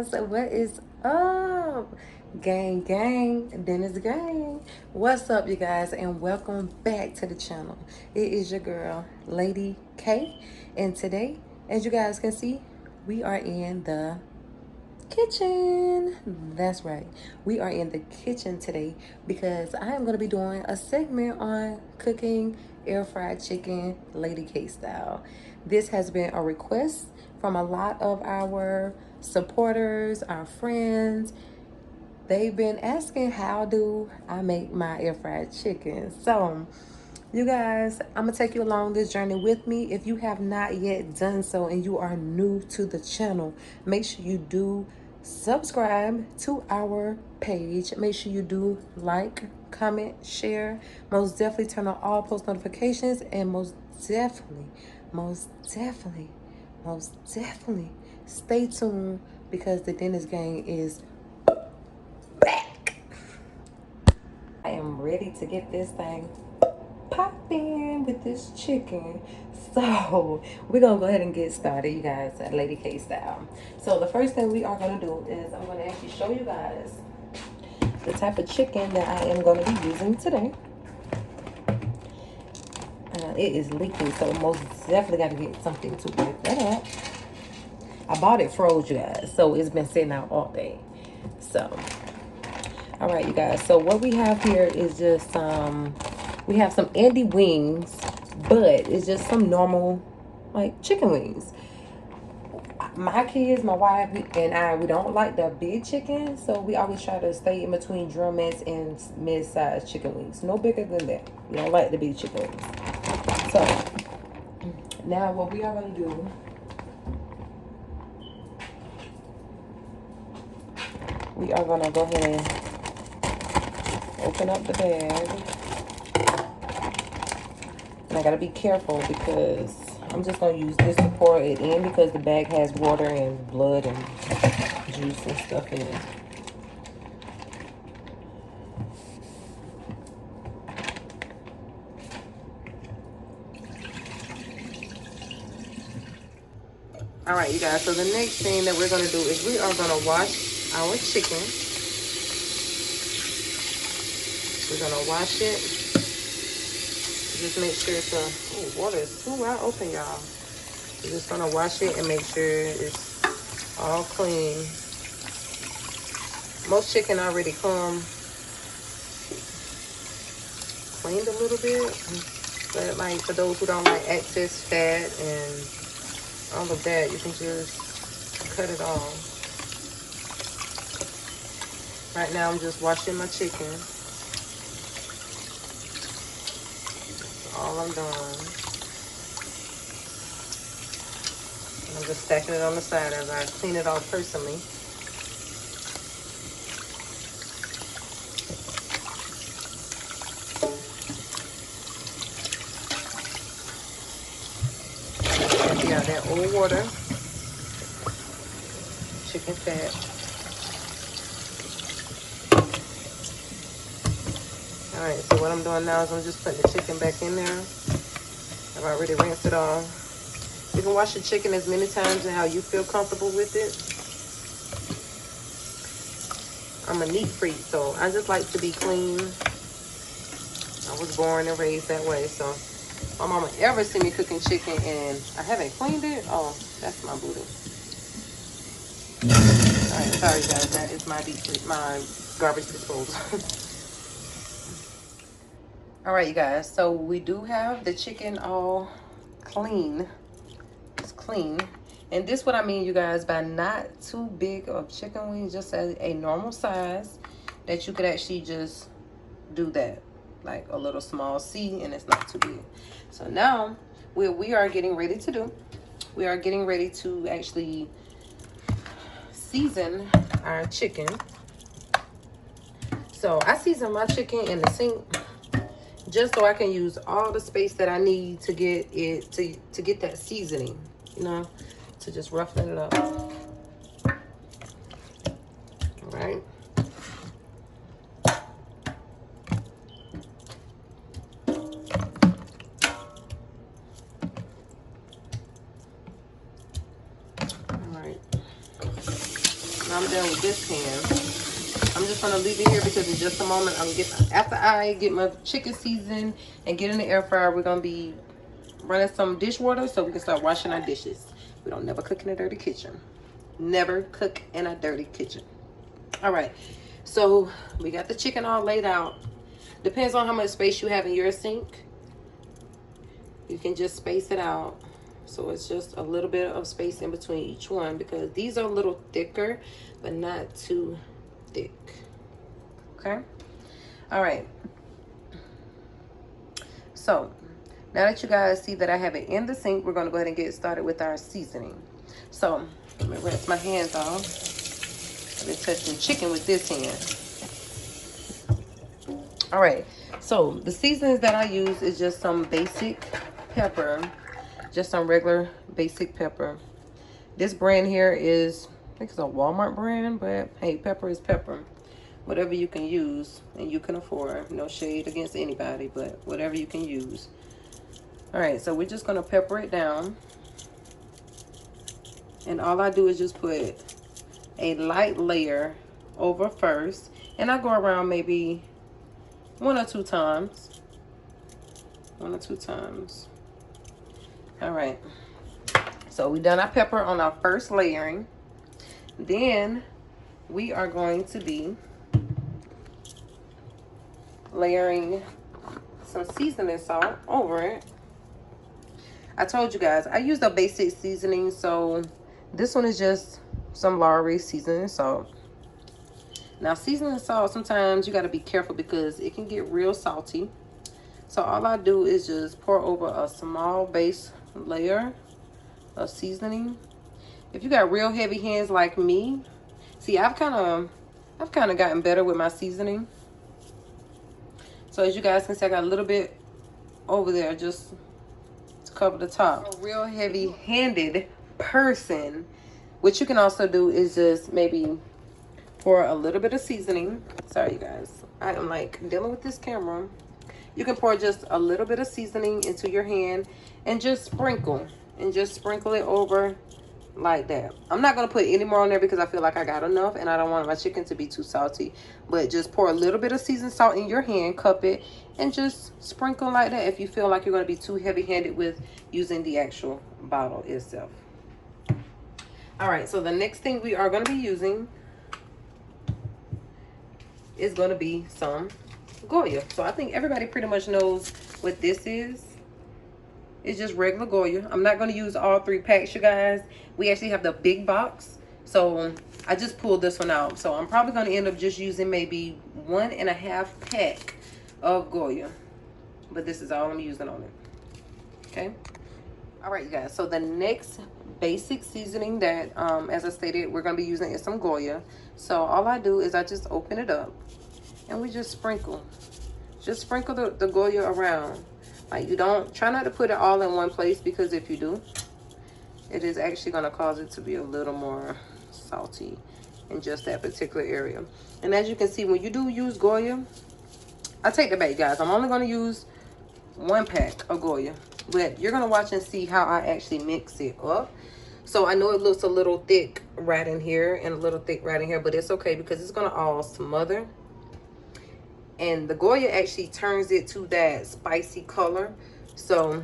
guys, what is up? Gang, gang, Dennis gang. What's up, you guys, and welcome back to the channel. It is your girl, Lady K, and today, as you guys can see, we are in the kitchen. That's right, we are in the kitchen today because I am going to be doing a segment on cooking air fried chicken Lady K style. This has been a request from a lot of our supporters, our friends. They've been asking, how do I make my air fried chicken? So you guys, I'm gonna take you along this journey with me. If you have not yet done so and you are new to the channel, make sure you do subscribe to our page. Make sure you do like, comment, share. Most definitely turn on all post notifications, and most definitely stay tuned because the Dennis gang is back. I am ready to get this thing popping with this chicken. So we're gonna go ahead and get started, you guys, at Lady K style. So the first thing we are gonna do is I'm gonna actually show you guys the type of chicken that I am gonna be using today. It is leaking, so most definitely got to get something to break that up. I bought it froze, you guys, so it's been sitting out all day. So all right, you guys, so what we have here is just we have some Andy wings, but it's just some normal like chicken wings. My kids, my wife, and I, we don't like the big chicken, so we always try to stay in between drumettes and mid-sized chicken wings. No bigger than that. We don't like the big chicken wings. So now what we are going to do, we are going to go ahead and open up the bag. And I got to be careful because I'm just going to use this to pour it in because the bag has water and blood and juice and stuff in it. All right, you guys, so the next thing that we're going to do is we are going to wash our chicken. We're going to wash it. Just make sure it's oh, water is too wide open, y'all. We're just going to wash it and make sure it's all clean. Most chicken already come cleaned a little bit. But like for those who don't like excess fat and all of that, you can just cut it off. Right now I'm just washing my chicken. That's all I'm doing. And I'm just stacking it on the side as I clean it off personally. Empty out that old water. Chicken fat. Alright, so what I'm doing now is I'm just putting the chicken back in there. I've already rinsed it off. You can wash your chicken as many times as how you feel comfortable with it. I'm a neat freak, so I just like to be clean. I was born and raised that way, so if my mama ever see me cooking chicken and I haven't cleaned it, oh, that's my booty. Alright, sorry guys, that is my garbage disposal. All right, you guys, so we do have the chicken all clean. It's clean. And this what I mean, you guys, by not too big of chicken wings, just a normal size that you could actually just do that. Like a little small C, and it's not too big. So now we are getting ready to do, we are getting ready to actually season our chicken. So I season my chicken in the sink just so I can use all the space that I need to get it to get that seasoning, you know, to just roughen it up. All right. All right. done with this pan, I'm just gonna leave it here because in just a moment after I get my chicken seasoned and get in the air fryer, we're gonna be running some dishwater so we can start washing our dishes. We don't never cook in a dirty kitchen. Never cook in a dirty kitchen. All right, so we got the chicken all laid out. Depends on how much space you have in your sink. You can just space it out. So it's just a little bit of space in between each one because these are a little thicker, but not too thick. Okay. All right. So now that you guys see that I have it in the sink, we're going to go ahead and get started with our seasoning. So let me rinse my hands off. I've been touching chicken with this hand. All right. So the seasonings that I use is just some basic pepper, just some regular basic pepper. This brand here is, I think it's a Walmart brand, but hey, pepper is pepper. Whatever you can use and you can afford. No shade against anybody, but whatever you can use. All right, so we're just gonna pepper it down. And all I do is just put a light layer over first. And I go around maybe 1 or 2 times. 1 or 2 times. All right. So we done our pepper on our first layering. Then we are going to be layering some seasoning salt over it. I told you guys I used a basic seasoning, so this one is just some Lowry seasoning salt. Now seasoning salt, sometimes you got to be careful because it can get real salty. So all I do is just pour over a small base layer of seasoning. If you got real heavy hands like me, see, I've kind of gotten better with my seasoning. So as you guys can see, I got a little bit over there just to cover the top. A real heavy-handed person, what you can also do is just maybe pour a little bit of seasoning. Sorry, you guys. I am like dealing with this camera. You can pour just a little bit of seasoning into your hand and just sprinkle. And just sprinkle it over like that. I'm not going to put any more on there because I feel like I got enough and I don't want my chicken to be too salty. But just pour a little bit of seasoned salt in your hand, cup it, and just sprinkle like that if you feel like you're going to be too heavy-handed with using the actual bottle itself. All right, so the next thing we are going to be using is going to be some Goya. So I think everybody pretty much knows what this is. It's just regular Goya. I'm not going to use all 3 packs, you guys. We actually have the big box. So I just pulled this one out. So I'm probably going to end up just using maybe 1.5 pack of Goya. But this is all I'm using on it. Okay. All right, you guys. So the next basic seasoning that, as I stated, we're going to be using is some Goya. So all I do is I just open it up. And we just sprinkle. Just sprinkle the Goya around. Like, you don't, try not to put it all in one place because if you do, it is actually going to cause it to be a little more salty in just that particular area. And as you can see, when you do use Goya, I take the bait, guys. I'm only going to use 1 pack of Goya. But you're going to watch and see how I actually mix it up. So I know it looks a little thick right in here and a little thick right in here, but it's okay because it's going to all smother. And the Goya actually turns it to that spicy color. So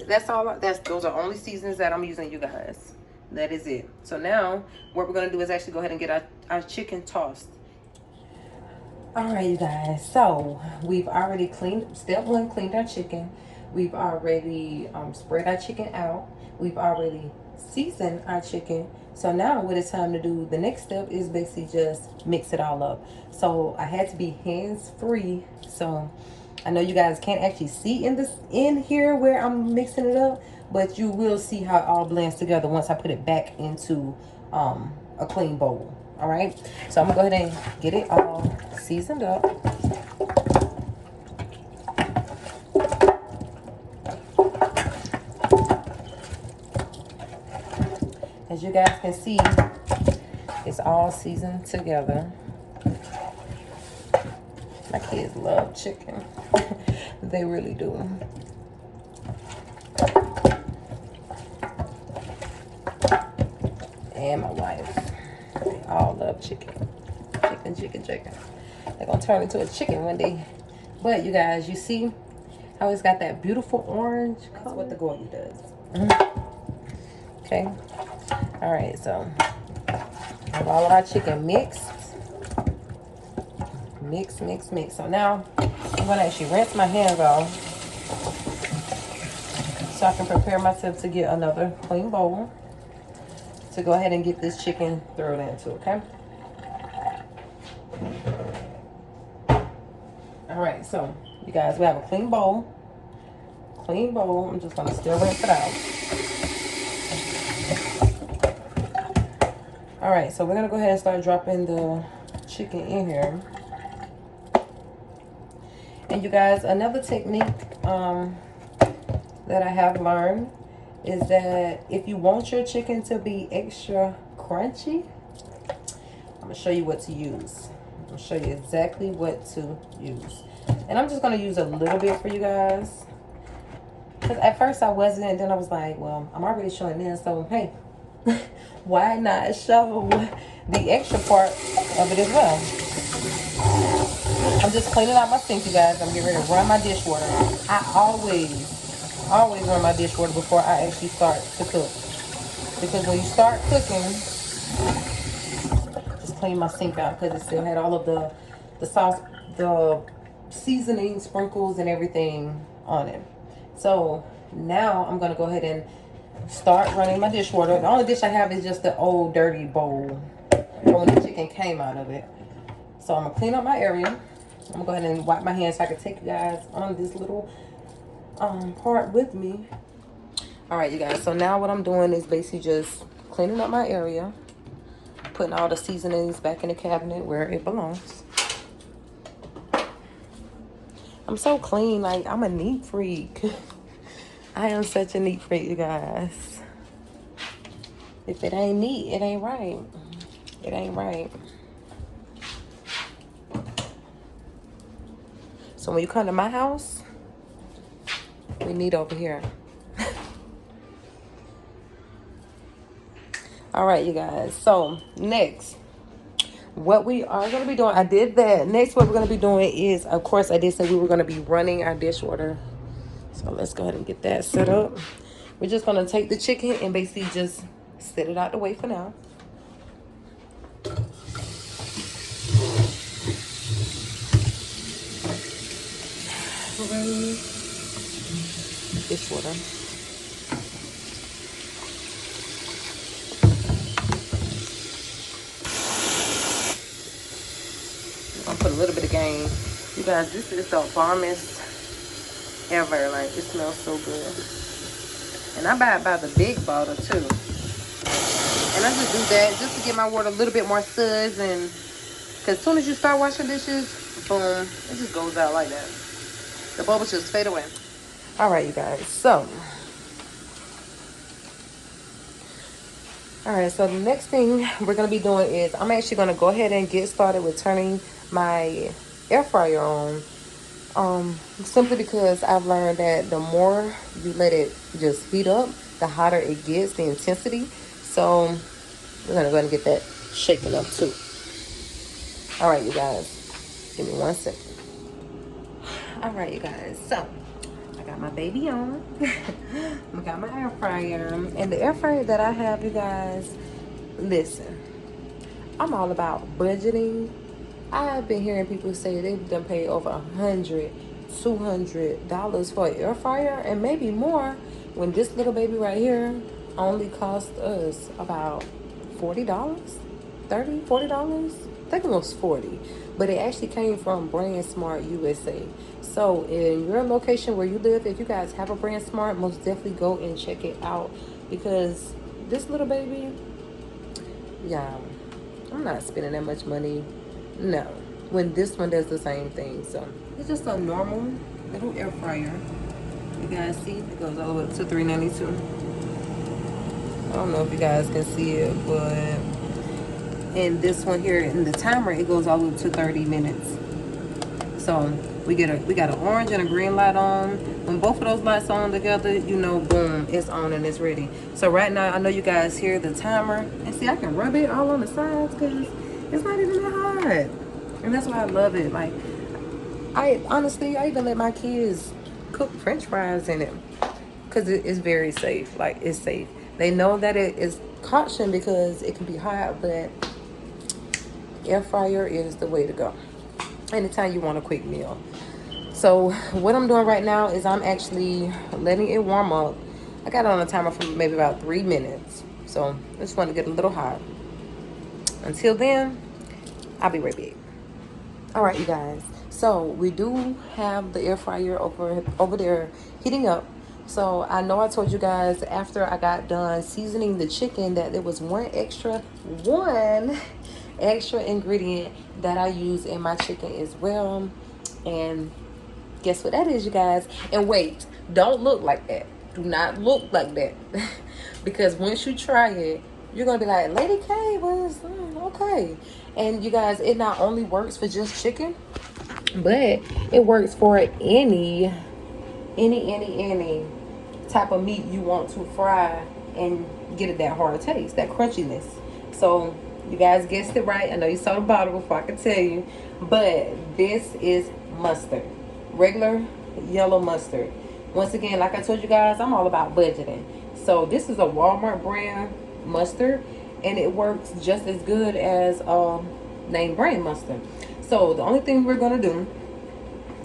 that's all. Those are only seasons that I'm using, you guys. That is it. So now what we're going to do is actually go ahead and get our chicken tossed. All right, you guys. So we've already cleaned, step 1, cleaned our chicken. We've already spread our chicken out. We've already seasoned our chicken. So now what it's time to do, the next step is basically just mix it all up. So I had to be hands-free. So I know you guys can't actually see in here where I'm mixing it up, but you will see how it all blends together once I put it back into a clean bowl. All right, so I'm gonna go ahead and get it all seasoned up. As you guys can see, it's all seasoned together. My kids love chicken. They really do. And my wife. love chicken. Chicken. They're gonna turn into a chicken one day. But you guys, you see how it's got that beautiful orange color? That's what the goya does. Okay. All right, so I have all of our chicken mixed. Mix. So now I'm gonna actually rinse my hands off so I can prepare myself to get another clean bowl to go ahead and get this chicken thrown into, okay? All right, so you guys, we have a clean bowl. I'm just gonna still rinse it out. All right, so we're gonna go ahead and start dropping the chicken in here. And you guys, another technique that I have learned is that if you want your chicken to be extra crunchy, I'm gonna show you what to use. I'm gonna show you exactly what to use. And I'm just gonna use a little bit for you guys. Because at first I wasn't, and then I was like, well, I'm already showing this, so hey, why not show the extra part of it as well? I'm just cleaning out my sink, you guys. I'm getting ready to run my dishwater. I always run my dishwater before I actually start to cook. Because when you start cooking, just clean my sink out because it still had all of the sauce, the seasoning, sprinkles, and everything on it. So now I'm gonna go ahead and start running my dishwater. The only dish I have is just the old dirty bowl from when the chicken came out of it. So I'm gonna clean up my area. I'm gonna go ahead and wipe my hands so I can take you guys on this little part with me. All right, you guys, so now what I'm doing is basically just cleaning up my area, putting all the seasonings back in the cabinet where it belongs. I'm so clean, like I'm a neat freak. I am such a neat freak, you guys. If it ain't neat, it ain't right. It ain't right. So when you come to my house, we neat over here. All right, you guys. So next, what we are going to be doing, I did that. Next, what we're going to be doing is, of course, I did say we were going to be running our dishwater. So let's go ahead and get that set up. We're just going to take the chicken and basically just set it out the way for now. Running dishwater. I'm gonna put a little bit of game. You guys, this is the bombest ever. Like, it smells so good. And I buy it by the big bottle too. And I just do that just to get my water a little bit more suds. And because as soon as you start washing dishes, boom, it just goes out like that. The bubbles just fade away. All right, you guys. So, all right. So the next thing we're gonna be doing is I'm actually gonna go ahead and get started with turning my air fryer on. Simply because I've learned that the more you let it just heat up, the hotter it gets, the intensity. So we're gonna go ahead and get that shaken up too. All right, you guys, give me 1 second. All right, you guys, so I got my baby on. I got my air fryer, and the air fryer that I have, you guys, listen, I'm all about budgeting. I've been hearing people say they've done paid over $100, $200 for an air fryer, and maybe more, when this little baby right here only cost us about $40, $30, $40. I think it was 40, but it actually came from Brand Smart USA. So in your location where you live, if you guys have a Brand Smart, most definitely go and check it out, because this little baby, yeah, I'm not spending that much money. No, when this one does the same thing. So it's just a normal little air fryer. You guys see, it goes all the way up to $3.92. I don't know if you guys can see it, but in this one here, in the timer, it goes all the way up to 30 minutes. So we got an orange and a green light on. When both of those lights on together, you know, boom, it's on and it's ready. So right now, I know you guys hear the timer, and see, I can rub it all on the sides because It's not even that hot. And that's why I love it. Like, I honestly, I even let my kids cook French fries in it because it is very safe. Like, it's safe. They know that it is caution because it can be hot, but air fryer is the way to go anytime you want a quick meal. So what I'm doing right now is I'm actually letting it warm up. I got it on a timer for maybe about 3 minutes. So I just want to get a little hot. Until then, I'll be right back. All right, you guys. So we do have the air fryer over there heating up. So I know I told you guys after I got done seasoning the chicken that there was one extra ingredient that I use in my chicken as well. And guess what that is, you guys? And wait, don't look like that. Do not look like that. Because once you try it, you're going to be like, Lady K was okay. And you guys, it not only works for just chicken, but it works for any type of meat you want to fry and get it that hard taste, that crunchiness. So you guys guessed it right. I know you saw the bottle before I could tell you, but this is mustard, regular yellow mustard. Once again, like I told you guys, I'm all about budgeting. So this is a Walmart brand mustard, and it works just as good as name brand mustard. So the only thing we're gonna do,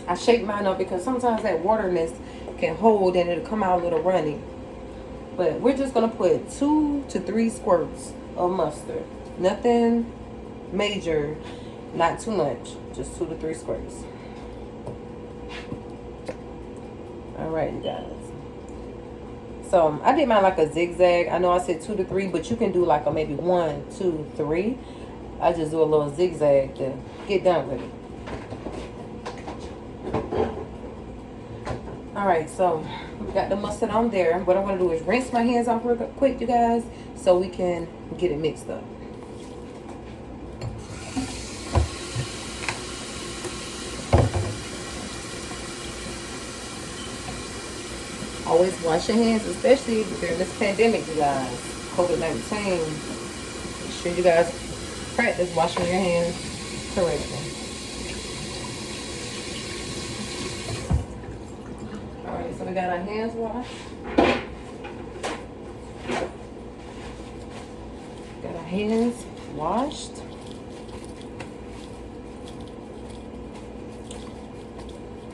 I shake mine up because sometimes that waterness can hold and it'll come out a little runny. But we're just gonna put 2 to 3 squirts of mustard. Nothing major, not too much, just 2 to 3 squirts. All right, you guys. So I did mine like a zigzag. I know I said 2 to 3, but you can do like a maybe 1, 2, 3. I just do a little zigzag to get done with it. All right, so we got the mustard on there. What I'm gonna do is rinse my hands off real quick, you guys, so we can get it mixed up. Always wash your hands, especially during this pandemic, you guys. COVID-19. Make sure you guys practice washing your hands correctly. Alright, so we got our hands washed. Got our hands washed.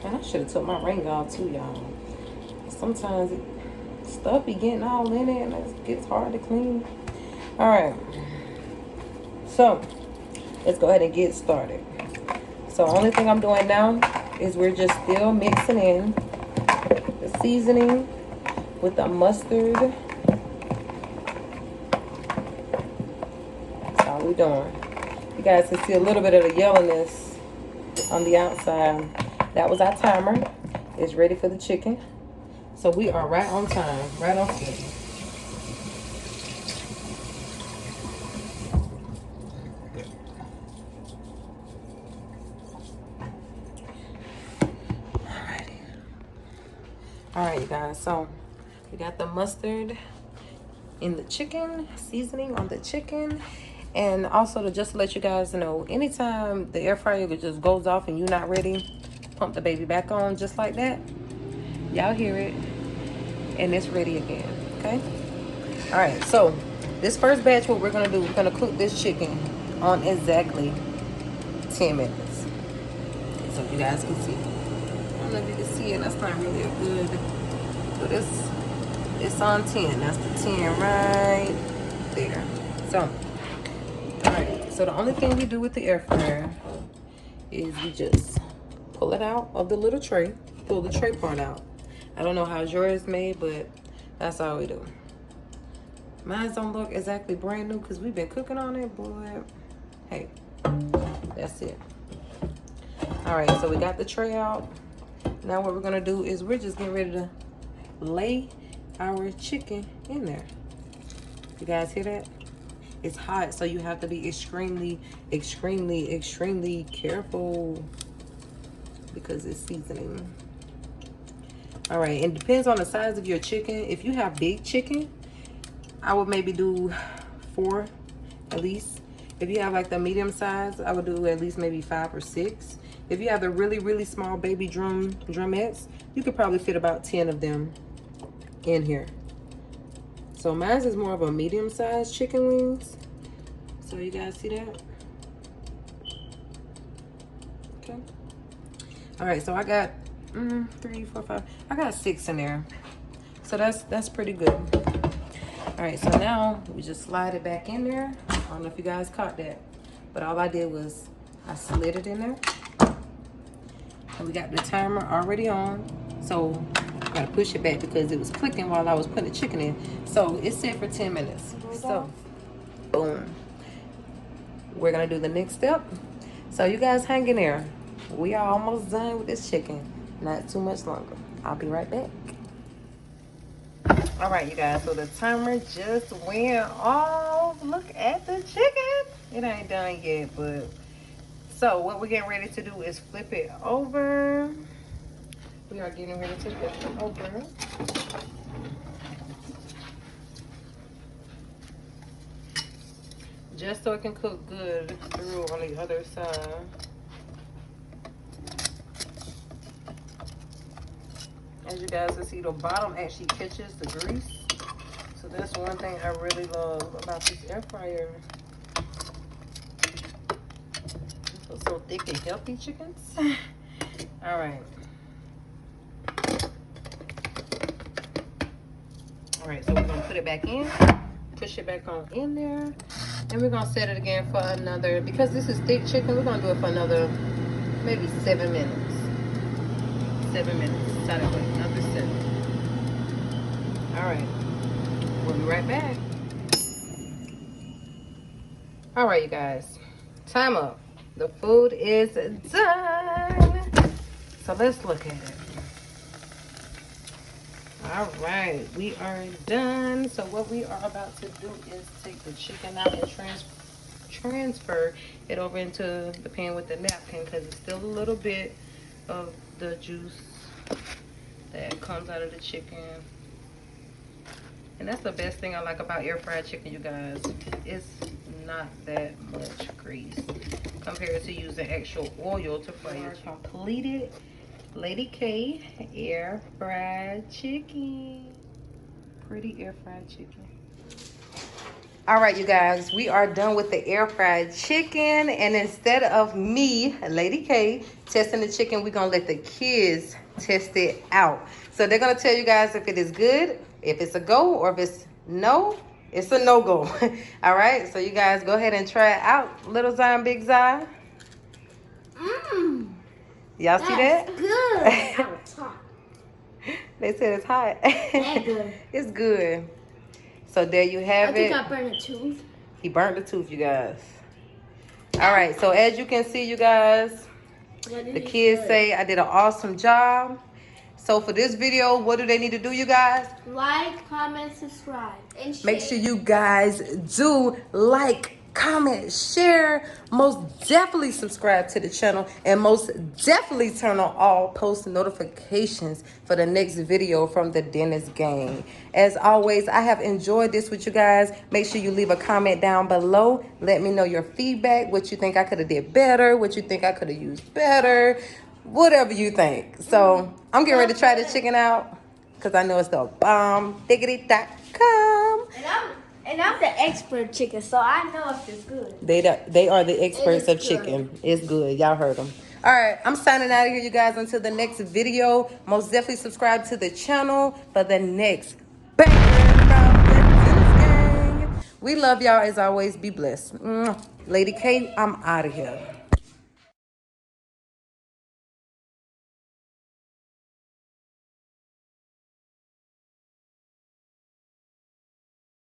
And I should have took my ring off too, y'all. Sometimes stuff be getting all in it and it gets hard to clean. All right, so let's go ahead and get started. So only thing I'm doing now is we're just still mixing in the seasoning with the mustard. That's all we're doing. You guys can see a little bit of the yellowness on the outside. That was our timer. It's ready for the chicken. So we are right on time, right on schedule. Alrighty. Alright, you guys. So we got the mustard in the chicken, seasoning on the chicken. And also just to let you guys know, anytime the air fryer just goes off and you're not ready, pump the baby back on just like that. Y'all hear it. And it's ready again, okay? All right, so this first batch, what we're gonna do, we're gonna cook this chicken on exactly 10 minutes. So you guys can see. I don't know if you can see it, that's not really good. So this, it's on 10, that's the 10 right there. So, all right, so the only thing we do with the air fryer is we just pull it out of the little tray, pull the tray part out. I don't know how yours made, but that's all we do. Mine don't look exactly brand new because we've been cooking on it, boy. Hey, that's it. All right, so we got the tray out. Now what we're gonna do is we're just getting ready to lay our chicken in there. You guys hear that? It's hot, so you have to be extremely careful because it's seasoning. All right, and it depends on the size of your chicken. If you have big chicken, I would maybe do 4 at least. If you have like the medium size, I would do at least maybe 5 or 6. If you have the really, really small baby drumettes, you could probably fit about 10 of them in here. So mine is more of a medium sized chicken wings. So you guys see that? Okay. All right, so I got 3, 4, 5. I got 6 in there. So that's pretty good. All right, so now we just slide it back in there. I don't know if you guys caught that, but all I did was I slid it in there. And we got the timer already on. So I gotta push it back because it was clicking while I was putting the chicken in. So it's set for 10 minutes. So boom. We're gonna do the next step. So you guys hang in there. We are almost done with this chicken. Not too much longer. I'll be right back. All right, you guys, so the timer just went off. Look at the chicken. It ain't done yet, but so what we're getting ready to do is flip it over. We are getting ready to flip it over. Just so it can cook good through on the other side. As you guys can see, the bottom actually catches the grease. So that's one thing I really love about this air fryer. So thick and healthy chickens. All right. All right, so we're gonna put it back in, push it back on in there, and we're gonna set it again for another, because this is thick chicken, we're gonna do it for another maybe 7 minutes. 7 minutes. Another 7. All right, we'll be right back. All right, you guys, time up. The food is done. So let's look at it. All right, we are done. So what we are about to do is take the chicken out and transfer it over into the pan with the napkin, because it's still a little bit of the juice that comes out of the chicken. And that's the best thing I like about air fried chicken, you guys. It's not that much grease compared to using actual oil to fry your completed Lady K air fried chicken. Pretty air fried chicken. All right, you guys, we are done with the air fried chicken. And instead of me, Lady K, testing the chicken, we're gonna let the kids test it out. So they're gonna tell you guys if it is good, if it's a go, or if it's no, it's a no-go. All right, so you guys go ahead and try it out. Little Zion, Big Zion. Y'all see that? Good. It's hot. They said it's hot. That's good. It's good. So there you have it. I think I burned a tooth. He burnt the tooth, you guys. All right, so as you can see, you guys, the kids say I did an awesome job. So for this video, what do they need to do, you guys? Like, comment, subscribe, and share. Make sure you guys do like, comment, share. Most definitely subscribe to the channel, and most definitely turn on all post notifications for the next video from the Dennis gang. As always, I have enjoyed this with you guys. Make sure you leave a comment down below. Let me know your feedback, what you think I could have did better, what you think I could have used better, whatever you think. So I'm getting ready to try this chicken out because I know it's the bombdiggity.com. And I'm the expert chicken, so I know if it's good. They are the experts of chicken. It's good. Y'all heard them. All right, I'm signing out of here, you guys, until the next video. Most definitely subscribe to the channel for the next banger from the Dennis gang. We love y'all as always. Be blessed. Lady K, I'm out of here.